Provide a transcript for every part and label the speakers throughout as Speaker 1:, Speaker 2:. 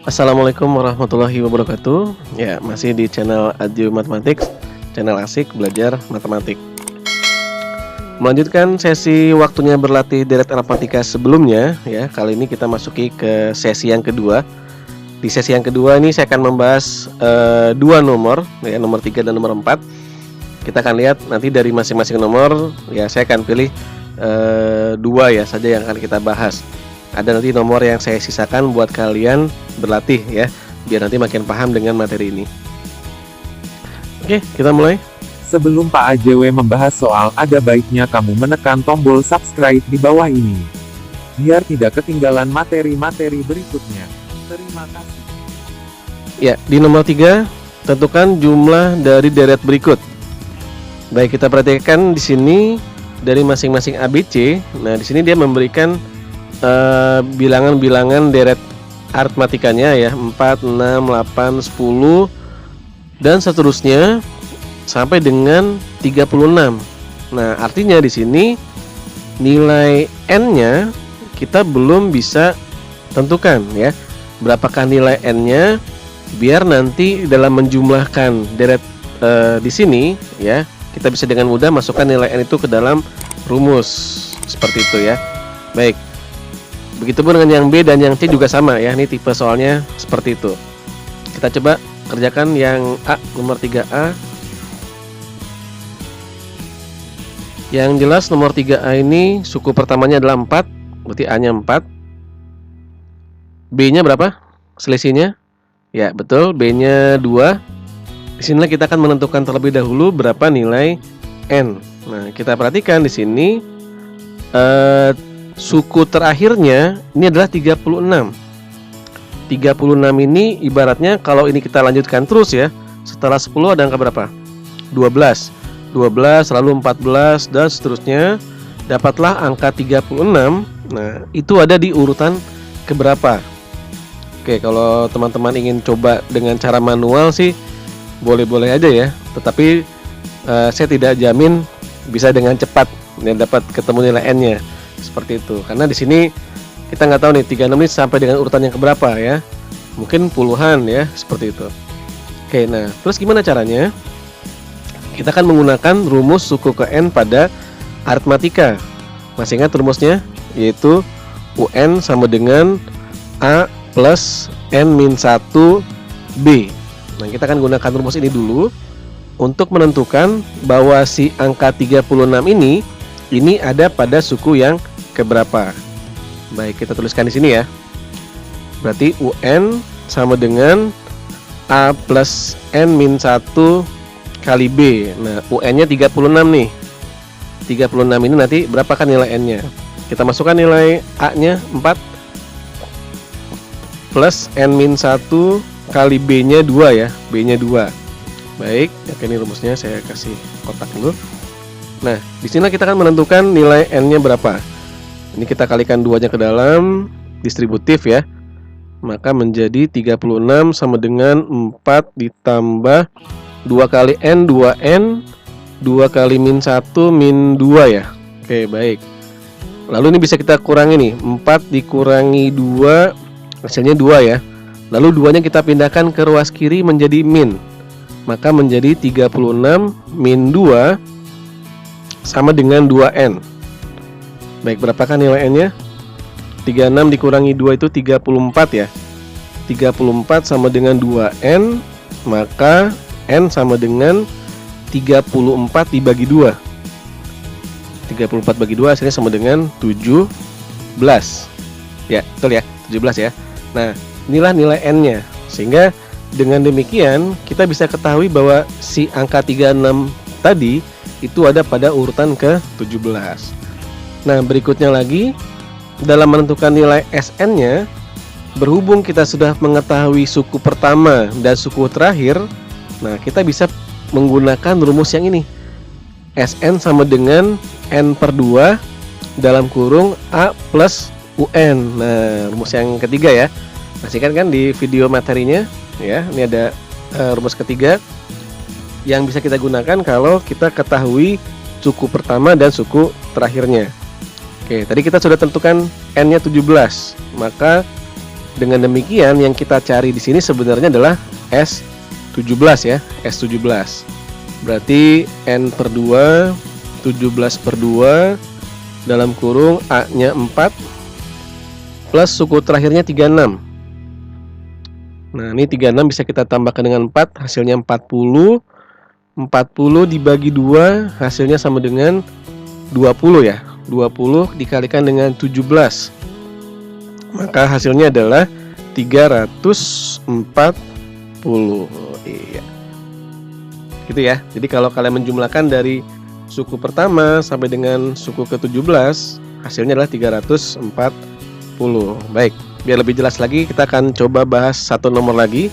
Speaker 1: Assalamualaikum warahmatullahi wabarakatuh. Ya, masih di channel Adio Mathematics, channel asik belajar matematik. Melanjutkan sesi waktunya berlatih deret aritmatika sebelumnya, ya. Kali ini kita masuki ke sesi yang kedua. Di sesi yang kedua ini saya akan membahas dua nomor, ya, nomor 3 dan nomor 4. Kita akan lihat nanti dari masing-masing nomor, ya, saya akan pilih dua ya saja yang akan kita bahas. Ada nanti nomor yang saya sisakan buat kalian berlatih ya, biar nanti makin paham dengan materi ini. Oke, kita mulai.
Speaker 2: Sebelum Pak AJW membahas soal, ada baiknya kamu menekan tombol subscribe di bawah ini, biar tidak ketinggalan materi-materi berikutnya. Terima kasih.
Speaker 1: Ya, di nomor 3, tentukan jumlah dari deret berikut. Baik, kita perhatikan di sini dari masing-masing ABC. Nah, di sini dia memberikan bilangan-bilangan deret aritmatikanya ya, 4, 6, 8, 10 dan seterusnya sampai dengan 36. Nah, artinya di sini nilai n-nya kita belum bisa tentukan ya. Berapakah nilai n-nya, biar nanti dalam menjumlahkan deret di sini ya, kita bisa dengan mudah masukkan nilai n itu ke dalam rumus seperti itu ya. Baik. Begitupun dengan yang B dan yang C juga sama ya. Ini tipe soalnya seperti itu. Kita coba kerjakan yang A, nomor 3A. Yang jelas nomor 3A ini suku pertamanya adalah 4, berarti A-nya 4. B-nya berapa? Selisihnya? Ya, betul, B-nya 2. Disinilah kita akan menentukan terlebih dahulu berapa nilai N. Nah, kita perhatikan di sini suku terakhirnya ini adalah 36. 36 ini ibaratnya kalau ini kita lanjutkan terus ya, setelah 10 ada angka berapa? 12. 12 lalu 14 dan seterusnya, dapatlah angka 36. Nah, itu ada di urutan keberapa? Oke, kalau teman-teman ingin coba dengan cara manual sih boleh-boleh aja ya. Tetapi saya tidak jamin bisa dengan cepat dan dapat ketemu nilai n-nya. Seperti itu, karena di sini kita nggak tahu nih 36 ini sampai dengan urutan yang keberapa ya, mungkin puluhan ya, seperti itu. Oke, nah terus gimana caranya? Kita akan menggunakan rumus suku ke n pada aritmatika. Masih ingat rumusnya? Yaitu UN sama dengan A plus N min 1 B. Nah, kita akan gunakan rumus ini dulu untuk menentukan bahwa si angka 36 ini ada pada suku yang keberapa. Baik, kita tuliskan di sini ya. Berarti UN sama dengan A plus N min 1 kali B. Nah, UN-nya 36 nih. 36 ini nanti berapakah nilai N-nya? Kita masukkan nilai A-nya 4 plus N min 1 kali B-nya 2 ya. B-nya 2. Baik, oke, ini rumusnya saya kasih kotak dulu. Nah, di sini kita akan menentukan nilai n-nya berapa. Ini kita kalikan 2-nya ke dalam distributif ya. Maka menjadi 36 sama dengan 4 ditambah 2 kali n, 2n, 2 kali min 1, min 2 ya. Oke, baik. Lalu ini bisa kita kurangi nih, 4 dikurangi 2, hasilnya 2 ya. Lalu 2-nya kita pindahkan ke ruas kiri menjadi min. Maka menjadi 36 min 2 sama dengan 2n. Baik, berapakah nilai n-nya? 36 dikurangi 2 itu 34 ya. 34 sama dengan 2n, maka n sama dengan 34 dibagi 2. 34 bagi 2 hasilnya sama dengan 17. Ya, betul ya, 17 ya. Nah, inilah nilai n-nya. Sehingga dengan demikian kita bisa ketahui bahwa si angka 36 tadi itu ada pada urutan ke-17. Nah, berikutnya lagi, dalam menentukan nilai Sn-nya, berhubung kita sudah mengetahui suku pertama dan suku terakhir, nah kita bisa menggunakan rumus yang ini. Sn sama dengan N/2 dalam kurung A plus UN. Nah, rumus yang ketiga ya. Pastikan kan di video materinya ya. Ini ada rumus ketiga yang bisa kita gunakan kalau kita ketahui suku pertama dan suku terakhirnya. Oke, tadi kita sudah tentukan N-nya 17. Maka dengan demikian yang kita cari di sini sebenarnya adalah S17 ya, S17. Berarti N/2 17/2 dalam kurung A-nya 4 plus suku terakhirnya 36. Nah, ini 36 bisa kita tambahkan dengan 4, hasilnya 40. 40 dibagi 2 hasilnya sama dengan 20 ya. 20 dikalikan dengan 17, maka hasilnya adalah 340. Iya, gitu ya. Jadi kalau kalian menjumlahkan dari suku pertama sampai dengan suku ke-17, hasilnya adalah 340. Baik, biar lebih jelas lagi kita akan coba bahas satu nomor lagi.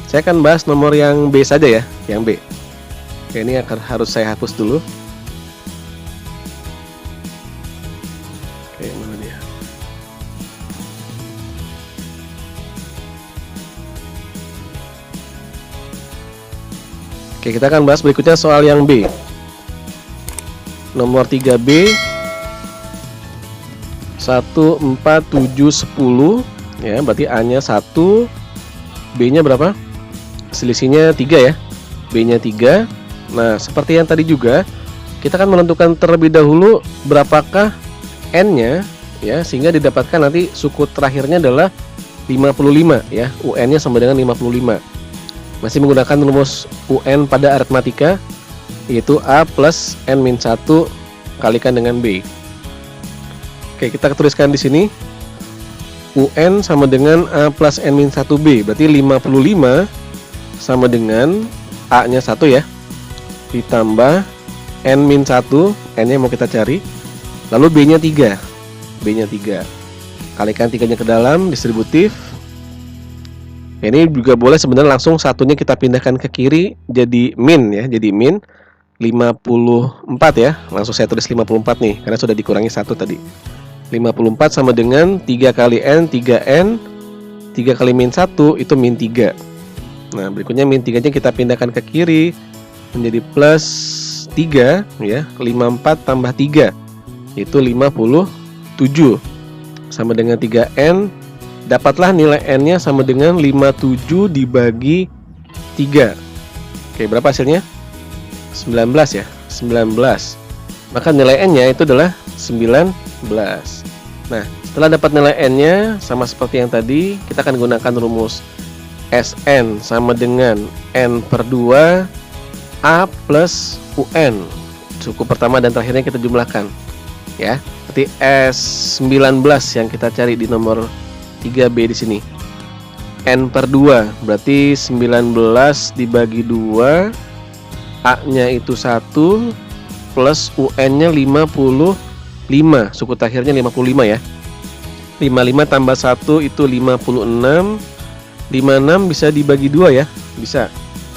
Speaker 1: Saya akan bahas nomor yang B saja ya, yang B. Oke, ini harus saya hapus dulu. Oke, mana dia? Oke, kita akan bahas berikutnya soal yang B. Nomor 3B 1, 4, 7, 10 ya, berarti A-nya 1, B-nya berapa? Selisihnya 3 ya. B-nya 3. Nah, seperti yang tadi juga, kita akan menentukan terlebih dahulu berapakah N-nya ya, sehingga didapatkan nanti suku terakhirnya adalah 55 ya. UN-nya sama dengan 55. Masih menggunakan rumus UN pada aritmatika, yaitu A plus N-1 kalikan dengan B. Oke, kita tuliskan di sini UN sama dengan A plus N-1B, berarti 55 sama dengan A-nya 1 ya, ditambah N-1, N-nya mau kita cari, lalu B-nya 3. B-nya 3. Kalikan 3-nya ke dalam, distributif. Ini juga boleh sebenarnya langsung satunya kita pindahkan ke kiri jadi min ya, jadi min 54 ya. Langsung saya tulis 54 nih, karena sudah dikurangi 1 tadi. 54 sama dengan 3 kali N, 3N, 3 kali min 1 itu min 3. Nah, berikutnya min 3-nya kita pindahkan ke kiri menjadi plus 3 ya. 54 tambah 3 itu 57 sama dengan 3N. Dapatlah nilai N-nya sama dengan 57 dibagi 3. Oke, berapa hasilnya? 19 ya, 19. Maka nilai N-nya itu adalah 19. Nah, setelah dapat nilai N-nya sama seperti yang tadi, kita akan gunakan rumus Sn sama dengan N/2 A plus UN. Suku pertama dan terakhirnya kita jumlahkan ya. Berarti S19 yang kita cari di nomor 3B di sini. N/2 berarti 19 dibagi 2, A-nya itu 1 plus UN-nya 55. Suku terakhirnya 55 ya. 55 tambah 1 itu 56. 56 bisa dibagi 2 ya. Bisa.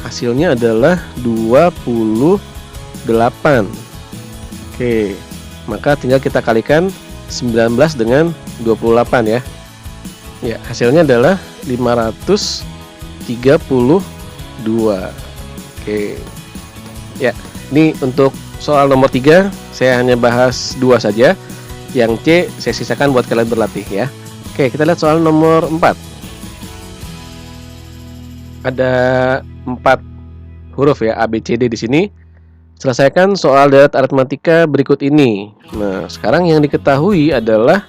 Speaker 1: Hasilnya adalah 28. Oke. Maka tinggal kita kalikan 19 dengan 28 ya. Ya, hasilnya adalah 532. Oke. Ya, ini untuk soal nomor 3 saya hanya bahas 2 saja. Yang C saya sisakan buat kalian berlatih ya. Oke, kita lihat soal nomor 4. Ada 4 huruf ya, A, B, C, D di sini. Selesaikan soal deret aritmatika berikut ini. Nah, sekarang yang diketahui adalah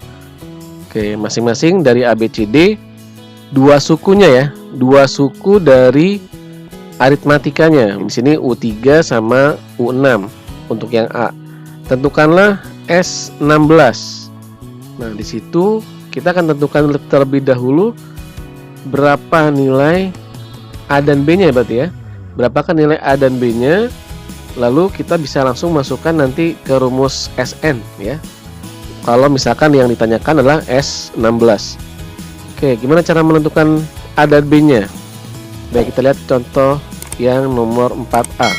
Speaker 1: masing-masing dari A, B, C, D 2 sukunya ya, 2 suku dari aritmatikanya. Di sini U3 sama U6 untuk yang A. Tentukanlah S16. Nah, di situ kita akan tentukan terlebih dahulu berapa nilai A dan B-nya berarti ya. Berapakah nilai A dan B-nya? Lalu kita bisa langsung masukkan nanti ke rumus Sn ya. kalau misalkan yang ditanyakan adalah S16. Oke, gimana cara menentukan A dan B-nya? Baik, kita lihat contoh yang nomor 4A.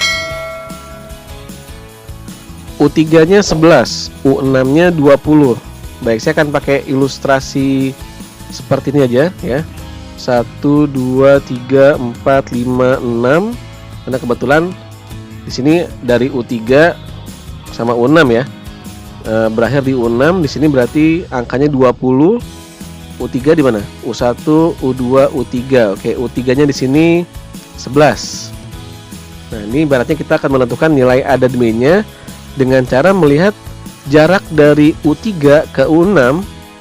Speaker 1: U3-nya 11, U6-nya 20. Baik, saya akan pakai ilustrasi seperti ini aja ya. 1, 2, 3, 4, 5, 6. Karena kebetulan di sini dari U3 sama U6 ya. Berakhir di U6, di sini berarti angkanya 20. U3 di mana? U1, U2, U3. Oke, U3-nya di sini 11. Nah, ini ibaratnya kita akan menentukan nilai A dan B-nya dengan cara melihat jarak dari U3 ke U6.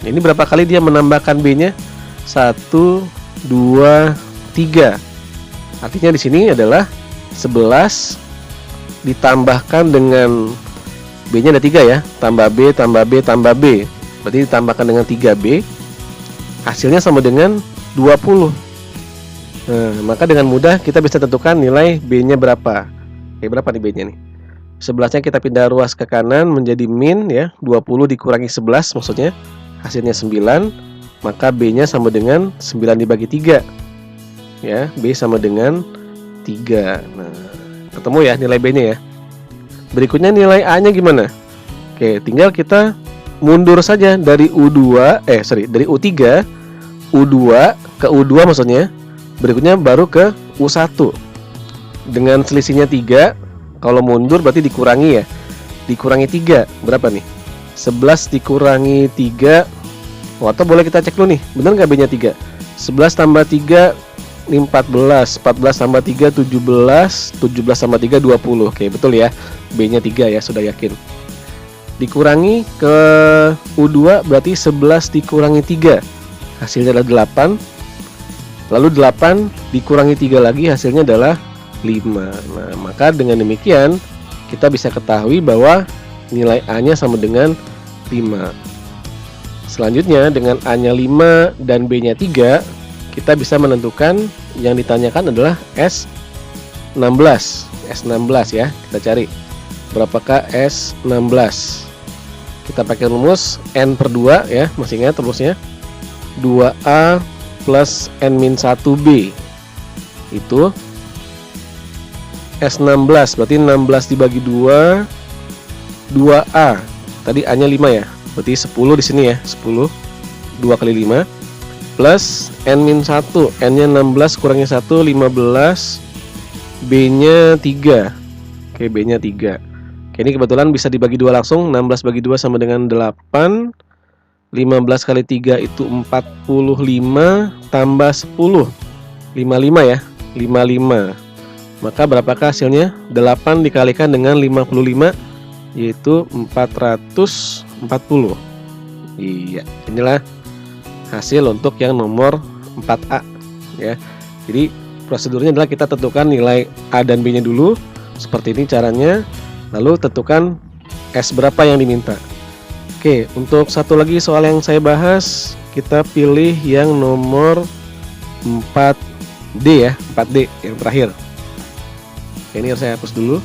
Speaker 1: Ini berapa kali dia menambahkan B-nya? 1, 2, 3. Artinya di sini adalah 11 ditambahkan dengan B-nya ada 3 ya. Tambah B, tambah B, tambah B. Berarti ditambahkan dengan 3B. Hasilnya sama dengan 20. Nah, maka dengan mudah kita bisa tentukan nilai B-nya berapa. Oke, berapa nih B-nya nih? 11-nya kita pindah ruas ke kanan menjadi min ya. 20 dikurangi 11 maksudnya. Hasilnya 9. Maka B-nya sama dengan 9 dibagi 3. Ya, B sama dengan 3. Nah, ketemu ya nilai B-nya ya. Berikutnya nilai A-nya gimana? Oke, tinggal kita mundur saja dari dari U3 U2 ke U2 maksudnya. Berikutnya baru ke U1. Dengan selisihnya 3, kalau mundur berarti dikurangi ya. Dikurangi 3, berapa nih? 11 dikurangi 3. Atau boleh kita cek dulu nih, bener nggak B-nya 3? 11 tambah 3 ini 14. 14 tambah 3 17. 17 tambah 3 20. Oke, betul ya. B-nya 3 ya, sudah yakin. Dikurangi ke U2 berarti 11 dikurangi 3. Hasilnya adalah 8. Lalu 8 dikurangi 3 lagi, hasilnya adalah 5. Nah, maka dengan demikian kita bisa ketahui bahwa nilai A-nya sama dengan 5. Selanjutnya dengan A-nya 5 dan B-nya 3, kita bisa menentukan yang ditanyakan adalah S16. S16 ya, kita cari. Berapakah S16? Kita pakai rumus N per 2 ya, masih ingat rumusnya? 2A plus N-1B. Itu S16, berarti 16 dibagi 2, 2A. Tadi A-nya 5 ya, berarti 10 di sini ya, 10. 2 kali 5 plus N-1. N-nya 16 kurangi 1, 15. B-nya 3. Oke, B-nya 3. Oke, ini kebetulan bisa dibagi 2 langsung. 16 bagi 2 sama dengan 8. 15 kali 3 itu 45 tambah 10. 55 ya, 55. Maka berapakah hasilnya? 8 dikalikan dengan 55 yaitu 440. Iya, inilah hasil untuk yang nomor 4A ya. Jadi prosedurnya adalah kita tentukan nilai A dan B-nya dulu. Seperti ini caranya. Lalu tentukan S berapa yang diminta. Oke, untuk satu lagi soal yang saya bahas, kita pilih yang nomor 4D ya, 4D yang terakhir. Oke, ini harus saya hapus dulu.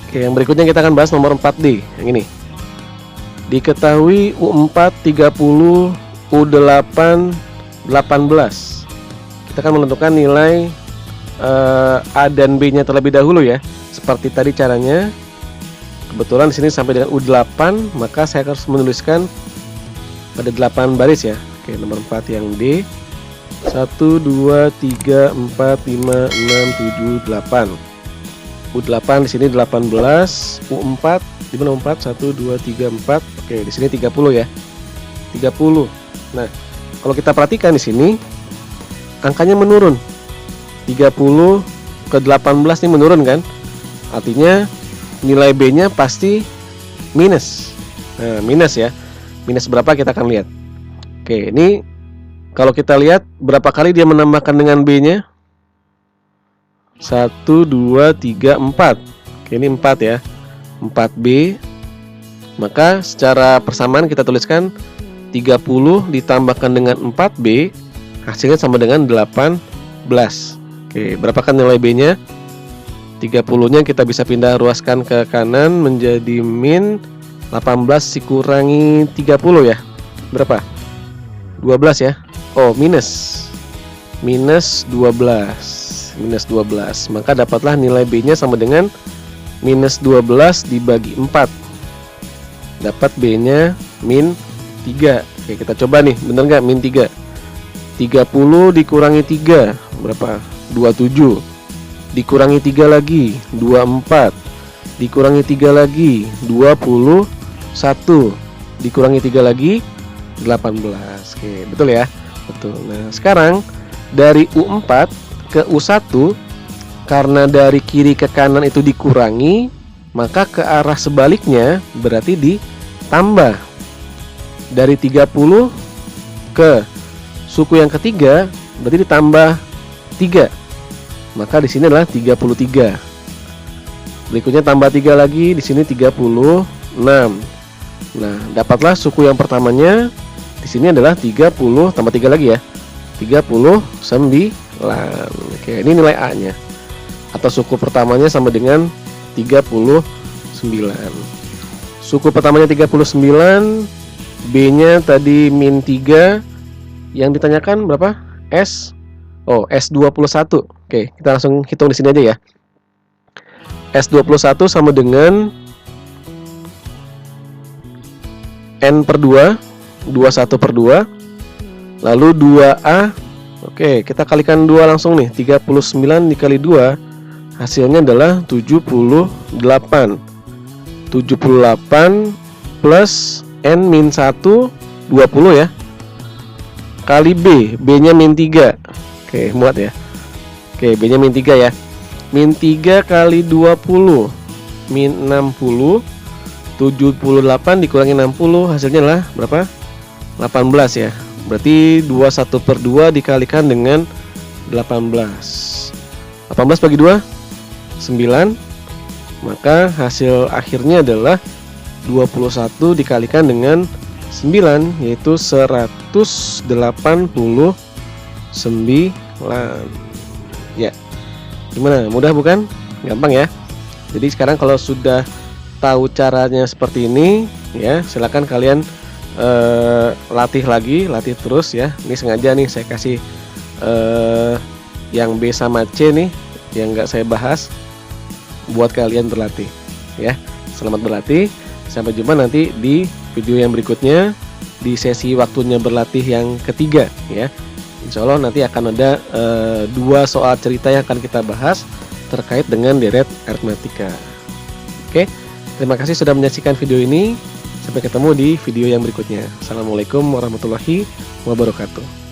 Speaker 1: Oke, yang berikutnya kita akan bahas nomor 4D, yang ini. Diketahui U4 30, U8 18. Kita akan menentukan nilai A dan B-nya terlebih dahulu ya. Seperti tadi caranya. Kebetulan di sini sampai dengan U8, maka saya harus menuliskan pada 8 baris ya. Oke, nomor 4 yang D. 1 2 3 4 5 6 7 8. U8 di sini 18, U4 di mana U4? 1 2 3 4. Oke, di sini 30 ya. 30. Nah, kalau kita perhatikan di sini angkanya menurun. 30 ke 18 ini menurun kan? Artinya nilai B-nya pasti minus. Nah, minus ya. Minus berapa kita akan lihat. Oke, ini kalau kita lihat berapa kali dia menambahkan dengan B-nya? 1 2 3 4. Oke, ini 4 ya. 4B. Maka secara persamaan kita tuliskan 30 ditambahkan dengan 4B hasilnya sama dengan 18. Oke, berapakah nilai B-nya? 30-nya kita bisa pindah ruaskan ke kanan menjadi min 18 dikurangi 30 ya. Berapa? 12 ya. Oh, minus 12. Maka dapatlah nilai B-nya sama dengan minus 12 dibagi 4. Dapat B-nya min 3. Oke, kita coba nih, bener nggak min 3? 30 dikurangi 3 berapa? 27. Dikurangi 3 lagi 24. Dikurangi 3 lagi 21. Dikurangi 3 lagi 18. Oke, betul ya? Betul. Nah, sekarang dari U4 ke U1, karena dari kiri ke kanan itu dikurangi, maka ke arah sebaliknya berarti ditambah. Dari 30 ke suku yang ketiga berarti ditambah 3. Maka di sini adalah 33. Berikutnya tambah 3 lagi, di sini 36. Nah, dapatlah suku yang pertamanya di sini adalah 30 tambah 3 lagi ya. 39. Oke, ini nilai A-nya. Atau suku pertamanya sama dengan 39. Suku pertamanya 39, B-nya tadi min 3. Yang ditanyakan berapa? S21. Oke, kita langsung hitung di sini aja ya. S21 sama dengan N/2, 21/2. Lalu 2A. Oke, kita kalikan 2 langsung nih. 39 dikali 2 hasilnya adalah 78. 78 plus N-1 20 ya. Kali B, B-nya min 3. Oke, muat ya. Oke, B-nya min 3 ya. Min 3 kali 20 min 60. 78 dikurangi 60 hasilnya adalah berapa? 18 ya. Berarti 21/2 dikalikan dengan 18. 18 bagi 2 9. Maka hasil akhirnya adalah 21 dikalikan dengan 9, yaitu 189. Ya. Gimana? Mudah bukan? Gampang ya. Jadi sekarang kalau sudah tahu caranya seperti ini ya, silakan kalian latih terus ya. Ini sengaja nih saya kasih yang B sama C nih yang nggak saya bahas buat kalian berlatih ya. Selamat berlatih, sampai jumpa nanti di video yang berikutnya di sesi waktunya berlatih yang ketiga ya. Insya Allah nanti akan ada 2 soal cerita yang akan kita bahas terkait dengan deret aritmatika. Oke, terima kasih sudah menyaksikan video ini. Sampai ketemu di video yang berikutnya. Assalamualaikum warahmatullahi wabarakatuh.